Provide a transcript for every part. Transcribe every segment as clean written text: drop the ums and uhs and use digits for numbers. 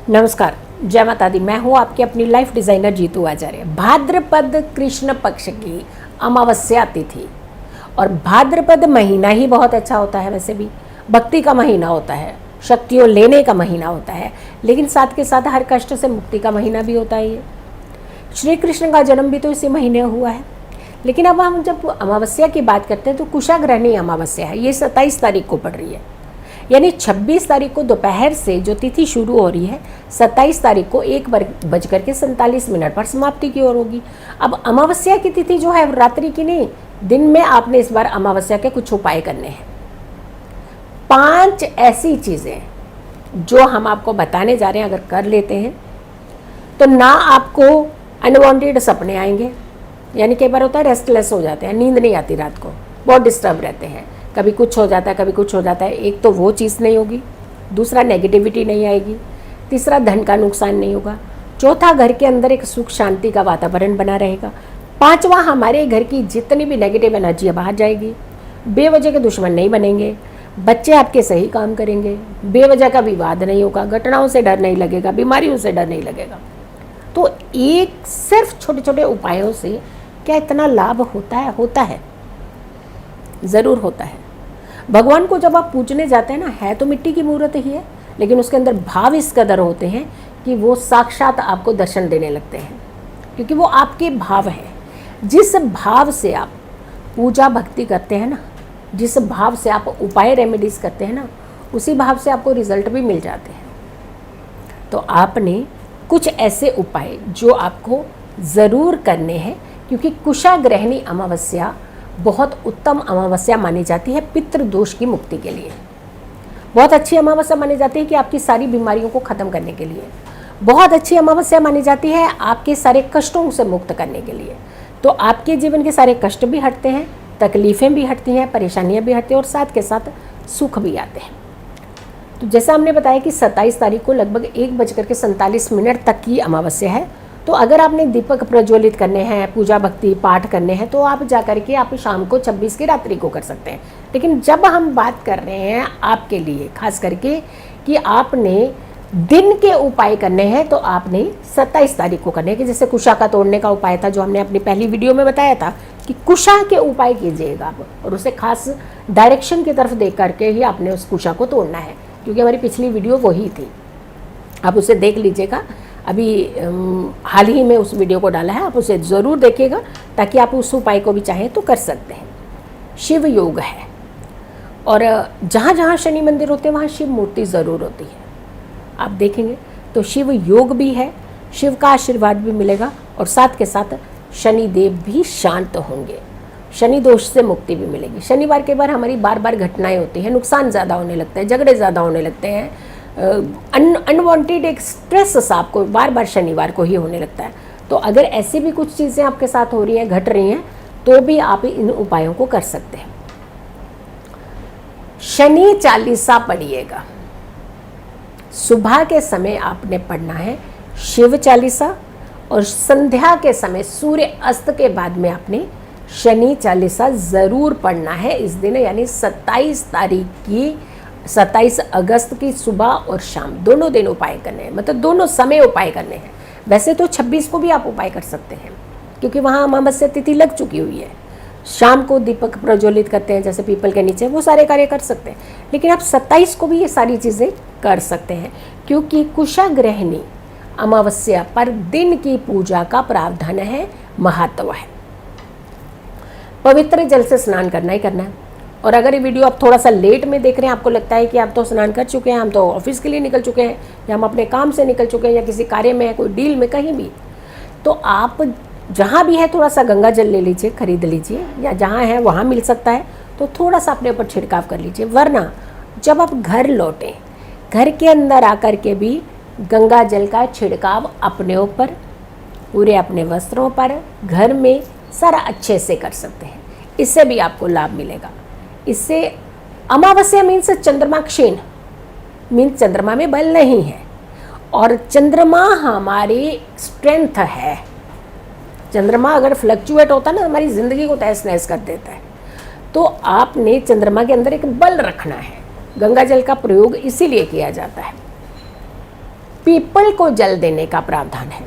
नमस्कार, जय माता दी। मैं हूँ आपकी अपनी लाइफ डिज़ाइनर जीतू आचार्य। भाद्रपद कृष्ण पक्ष की अमावस्या तिथि और भाद्रपद महीना ही बहुत अच्छा होता है। वैसे भी भक्ति का महीना होता है, शक्तियों लेने का महीना होता है, लेकिन साथ के साथ हर कष्ट से मुक्ति का महीना भी होता है। ये श्री कृष्ण का जन्म भी तो इसी महीने हुआ है। लेकिन अब हम जब अमावस्या की बात करते हैं तो कुशाग्रहणी अमावस्या है। ये 27 तारीख को पड़ रही है, यानी 26 तारीख को दोपहर से जो तिथि शुरू हो रही है 27 तारीख को 1:47 पर समाप्ति की ओर होगी। अब अमावस्या की तिथि जो है रात्रि की नहीं, दिन में आपने इस बार अमावस्या के कुछ उपाय करने हैं। 5 ऐसी चीज़ें जो हम आपको बताने जा रहे हैं, अगर कर लेते हैं तो ना आपको अनवांटेड सपने आएंगे। यानी कई बार होता है रेस्टलेस हो जाते हैं, नींद नहीं आती, रात को बहुत डिस्टर्ब रहते हैं, कभी कुछ हो जाता है कभी कुछ हो जाता है। एक तो वो चीज़ नहीं होगी, दूसरा नेगेटिविटी नहीं आएगी, तीसरा धन का नुकसान नहीं होगा, चौथा घर के अंदर एक सुख शांति का वातावरण बना रहेगा, पांचवा हमारे घर की जितनी भी नेगेटिव एनर्जी है बाहर जाएगी, बेवजह के दुश्मन नहीं बनेंगे, बच्चे आपके सही काम करेंगे, बेवजह का विवाद नहीं होगा, घटनाओं से डर नहीं लगेगा, बीमारियों से डर नहीं लगेगा। तो एक सिर्फ छोटे छोटे उपायों से क्या इतना लाभ होता है? होता है, ज़रूर होता है। भगवान को जब आप पूजने जाते हैं ना, है तो मिट्टी की मूर्त ही है, लेकिन उसके अंदर भाव इस कदर होते हैं कि वो साक्षात आपको दर्शन देने लगते हैं, क्योंकि वो आपके भाव हैं। जिस भाव से आप पूजा भक्ति करते हैं ना, जिस भाव से आप उपाय रेमेडीज करते हैं ना, उसी भाव से आपको रिजल्ट भी मिल जाते हैं। तो आपने कुछ ऐसे उपाय जो आपको ज़रूर करने हैं, क्योंकि कुशाग्रहणी अमावस्या बहुत उत्तम अमावस्या मानी जाती है पितृदोष की मुक्ति के लिए। बहुत अच्छी अमावस्या मानी जाती है कि आपकी सारी बीमारियों को ख़त्म करने के लिए। बहुत अच्छी अमावस्या मानी जाती है आपके सारे कष्टों से मुक्त करने के लिए। तो आपके जीवन के सारे कष्ट भी हटते हैं, तकलीफ़ें भी हटती हैं, परेशानियां भी हटती हैं और साथ के साथ सुख भी आते हैं। तो जैसा हमने बताया कि 27 तारीख को लगभग 1:47 तक की अमावस्या है। तो अगर आपने दीपक प्रज्वलित करने हैं, पूजा भक्ति पाठ करने हैं, तो आप जा कर के आप शाम को 26 की रात्रि को कर सकते हैं। लेकिन जब हम बात कर रहे हैं आपके लिए खास करके कि आपने दिन के उपाय करने हैं, तो आपने 27 तारीख को करने हैं। कि जैसे कुशा का तोड़ने का उपाय था जो हमने अपनी पहली वीडियो में बताया था कि कुशा के उपाय कीजिएगा आप, और उसे खास डायरेक्शन की तरफ देख करके ही आपने उस कुशा को तोड़ना है, क्योंकि हमारी पिछली वीडियो वही थी। आप उसे देख लीजिएगा, अभी हाल ही में उस वीडियो को डाला है, आप उसे ज़रूर देखिएगा ताकि आप उस उपाय को भी चाहें तो कर सकते हैं। शिव योग है, और जहाँ जहाँ शनि मंदिर होते हैं वहाँ शिव मूर्ति ज़रूर होती है, आप देखेंगे तो शिव योग भी है, शिव का आशीर्वाद भी मिलेगा, और साथ के साथ शनि देव भी शांत होंगे, शनि दोष से मुक्ति भी मिलेगी। शनिवार के बार हमारी बार बार घटनाएं होती हैं, नुकसान ज़्यादा होने लगते हैं, झगड़े ज़्यादा होने लगते हैं, अनवांटेड एक स्ट्रेस आपको बार बार शनिवार को ही होने लगता है। तो अगर ऐसी भी कुछ चीज़ें आपके साथ हो रही हैं, घट रही हैं, तो भी आप इन उपायों को कर सकते हैं। शनि चालीसा पढ़िएगा, सुबह के समय आपने पढ़ना है शिव चालीसा, और संध्या के समय सूर्य अस्त के बाद में आपने शनि चालीसा ज़रूर पढ़ना है इस दिन, यानी 27 अगस्त की सुबह और शाम दोनों दिन उपाय करने हैं, मतलब दोनों समय उपाय करने हैं। वैसे तो 26 को भी आप उपाय कर सकते हैं, क्योंकि वहाँ अमावस्या तिथि लग चुकी हुई है। शाम को दीपक प्रज्वलित करते हैं जैसे पीपल के नीचे, वो सारे कार्य कर सकते हैं। लेकिन आप 27 को भी ये सारी चीज़ें कर सकते हैं, क्योंकि कुशाग्रहणी अमावस्या पर दिन की पूजा का प्रावधान है, महत्व है। पवित्र जल से स्नान करना ही करना है। और अगर ये वीडियो आप थोड़ा सा लेट में देख रहे हैं, आपको लगता है कि आप तो स्नान कर चुके हैं, हम तो ऑफिस के लिए निकल चुके हैं, या हम अपने काम से निकल चुके हैं, या किसी कार्य में है, कोई डील में, कहीं भी, तो आप जहाँ भी है थोड़ा सा गंगा जल ले लीजिए, खरीद लीजिए, या जहाँ है वहाँ मिल सकता है तो थोड़ा सा अपने ऊपर छिड़काव कर लीजिए। वरना जब आप घर लौटें, घर के अंदर आकर के भी गंगा जल का छिड़काव अपने ऊपर, पूरे अपने वस्त्रों पर, घर में सारा अच्छे से कर सकते हैं। इससे भी आपको लाभ मिलेगा। इससे अमावस्या मीन्स चंद्रमा क्षीण, मीन्स चंद्रमा में बल नहीं है, और चंद्रमा हमारी स्ट्रेंथ है। चंद्रमा अगर फ्लक्चुएट होता ना, हमारी ज़िंदगी को तहस नहस कर देता है। तो आपने चंद्रमा के अंदर एक बल रखना है। गंगा जल का प्रयोग इसीलिए किया जाता है। पीपल को जल देने का प्रावधान है।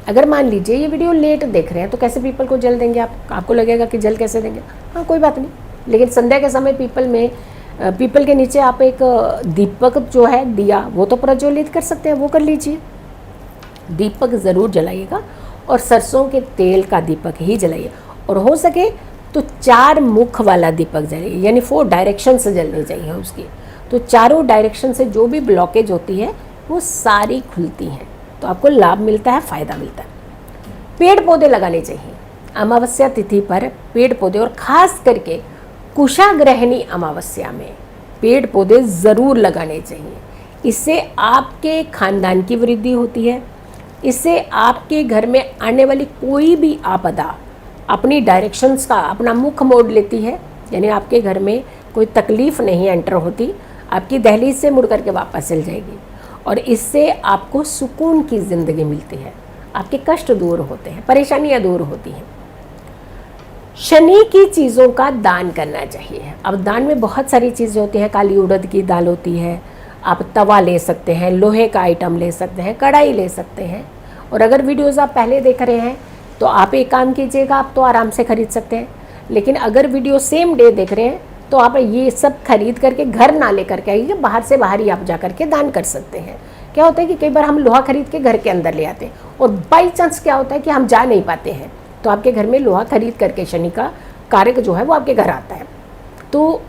अगर मान लीजिए ये वीडियो लेट देख रहे हैं तो कैसे पीपल को जल देंगे आप? आपको लगेगा कि जल कैसे देंगे, हाँ कोई बात नहीं, लेकिन संध्या के समय पीपल के नीचे आप एक दीपक जो है दिया वो तो प्रज्वलित कर सकते हैं, वो कर लीजिए। दीपक ज़रूर जलाइएगा और सरसों के तेल का दीपक ही जलाइए, और हो सके तो 4 मुख वाला दीपक जलाइए, यानी 4 डायरेक्शन से जलनी चाहिए उसकी। तो चारों डायरेक्शन से जो भी ब्लॉकेज होती है वो सारी खुलती हैं, तो आपको लाभ मिलता है, फ़ायदा मिलता है। पेड़ पौधे लगाने चाहिए अमावस्या तिथि पर, पेड़ पौधे, और ख़ास करके कुशाग्रहणी अमावस्या में पेड़ पौधे ज़रूर लगाने चाहिए। इससे आपके खानदान की वृद्धि होती है, इससे आपके घर में आने वाली कोई भी आपदा अपनी डायरेक्शंस का अपना मुख मोड़ लेती है, यानी आपके घर में कोई तकलीफ़ नहीं एंटर होती, आपकी दहलीज से मुड़ करके वापस चल जाएगी, और इससे आपको सुकून की ज़िंदगी मिलती है, आपके कष्ट दूर होते हैं, परेशानियां दूर होती हैं। शनि की चीज़ों का दान करना चाहिए। अब दान में बहुत सारी चीज़ें होती हैं, काली उड़द की दाल होती है, आप तवा ले सकते हैं, लोहे का आइटम ले सकते हैं, कढ़ाई ले सकते हैं। और अगर वीडियोज़ आप पहले देख रहे हैं तो आप एक काम कीजिएगा, आप तो आराम से खरीद सकते हैं, लेकिन अगर वीडियो सेम डे देख रहे हैं तो आप ये सब खरीद करके घर ना ले करके आइए, बाहर से बाहर ही आप जा करके दान कर सकते हैं। क्या होता है कि कई बार हम लोहा खरीद के घर के अंदर ले आते हैं, और बाई चांस क्या होता है कि हम जा नहीं पाते हैं, तो आपके घर में लोहा खरीद करके शनि का कारक जो है वो आपके घर आता है। तो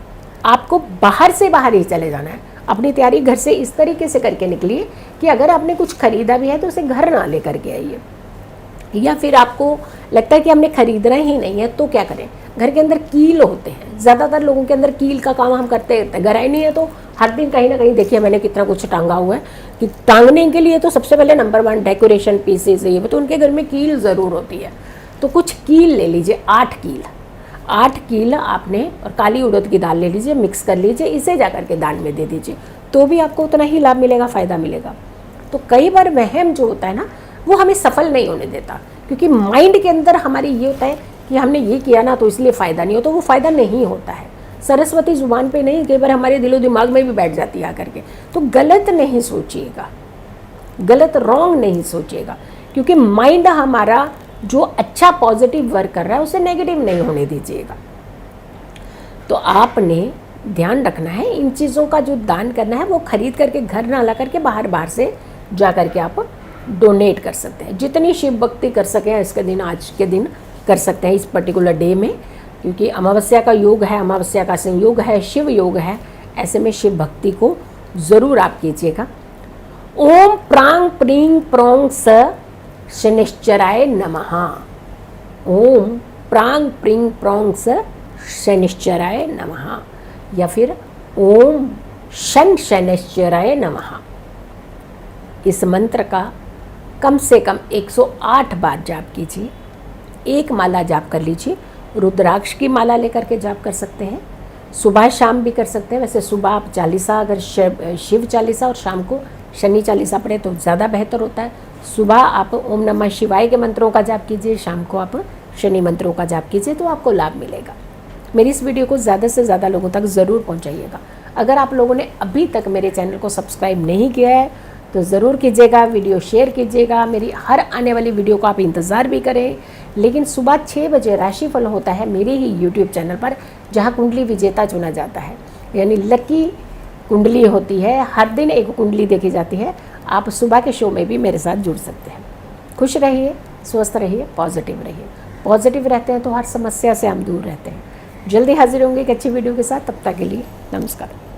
आपको बाहर से बाहर ही चले जाना है, अपनी तैयारी घर से इस तरीके से करके निकलिए कि अगर आपने कुछ खरीदा भी है तो उसे घर ना ले करके आइए। या फिर आपको लगता है कि हमने खरीदना ही नहीं है तो क्या करें, घर के अंदर कील होते हैं, ज़्यादातर लोगों के अंदर कील का काम हम करते रहते हैं। गहराई नहीं है तो हर दिन कहीं ना कहीं देखिए मैंने कितना कुछ टांगा हुआ है, कि टांगने के लिए तो सबसे पहले नंबर 1 डेकोरेशन पीसेज है, ये तो उनके घर में कील ज़रूर होती है। तो कुछ कील ले लीजिए, 8 कील आपने, और काली उड़द की दाल ले लीजिए, मिक्स कर लीजिए, इसे जा करके दान में दे दीजिए, तो भी आपको उतना ही लाभ मिलेगा, फ़ायदा मिलेगा। तो कई बार वहम जो होता है ना वो हमें सफल नहीं होने देता, क्योंकि माइंड के अंदर हमारी ये होता है कि हमने ये किया ना तो इसलिए फ़ायदा नहीं हो, तो वो फ़ायदा नहीं होता है। सरस्वती ज़ुबान पे नहीं, कई बार हमारे दिलो दिमाग में भी बैठ जाती है आकर के। तो गलत नहीं सोचिएगा, गलत रॉन्ग नहीं सोचिएगा, क्योंकि माइंड हमारा जो अच्छा पॉजिटिव वर्क कर रहा है उसे नेगेटिव नहीं होने दीजिएगा। तो आपने ध्यान रखना है, इन चीज़ों का जो दान करना है वो खरीद करके घर ना ला करके बाहर से जा करके आप डोनेट कर सकते हैं। जितनी शिव भक्ति कर सकें इसके दिन, आज के दिन कर सकते हैं, इस पर्टिकुलर डे में, क्योंकि अमावस्या का योग है, अमावस्या का संयोग है, शिव योग है। ऐसे में शिव भक्ति को ज़रूर आप कीजिएगा। ओम प्रांग प्रींग प्रोंग स शनिश्चराय नमः। ओम प्रांग प्रींग प्रोंग स शनिश्चराय नमः, या फिर ओम शनिश्चराय नमः। इस मंत्र का कम से कम 108 बार जाप कीजिए। एक माला जाप कर लीजिए, रुद्राक्ष की माला लेकर के जाप कर सकते हैं, सुबह शाम भी कर सकते हैं। वैसे सुबह आप चालीसा, अगर शिव चालीसा, और शाम को शनि चालीसा पढ़े तो ज़्यादा बेहतर होता है। सुबह आप ओम नमः शिवाय के मंत्रों का जाप कीजिए, शाम को आप शनि मंत्रों का जाप कीजिए, तो आपको लाभ मिलेगा। मेरी इस वीडियो को ज़्यादा से ज़्यादा लोगों तक ज़रूर पहुँचाइएगा। अगर आप लोगों ने अभी तक मेरे चैनल को सब्सक्राइब नहीं किया है तो ज़रूर कीजिएगा, वीडियो शेयर कीजिएगा। मेरी हर आने वाली वीडियो को आप इंतज़ार भी करें। लेकिन सुबह 6 बजे राशिफल होता है मेरे ही यूट्यूब चैनल पर, जहां कुंडली विजेता चुना जाता है, यानी लकी कुंडली होती है, हर दिन एक कुंडली देखी जाती है। आप सुबह के शो में भी मेरे साथ जुड़ सकते हैं। खुश रहिए, स्वस्थ रहिए, पॉजिटिव रहिए। पॉजिटिव रहते हैं तो हर समस्या से हम दूर रहते हैं। जल्दी हाजिर होंगे एक अच्छी वीडियो के साथ, तब तक के लिए नमस्कार।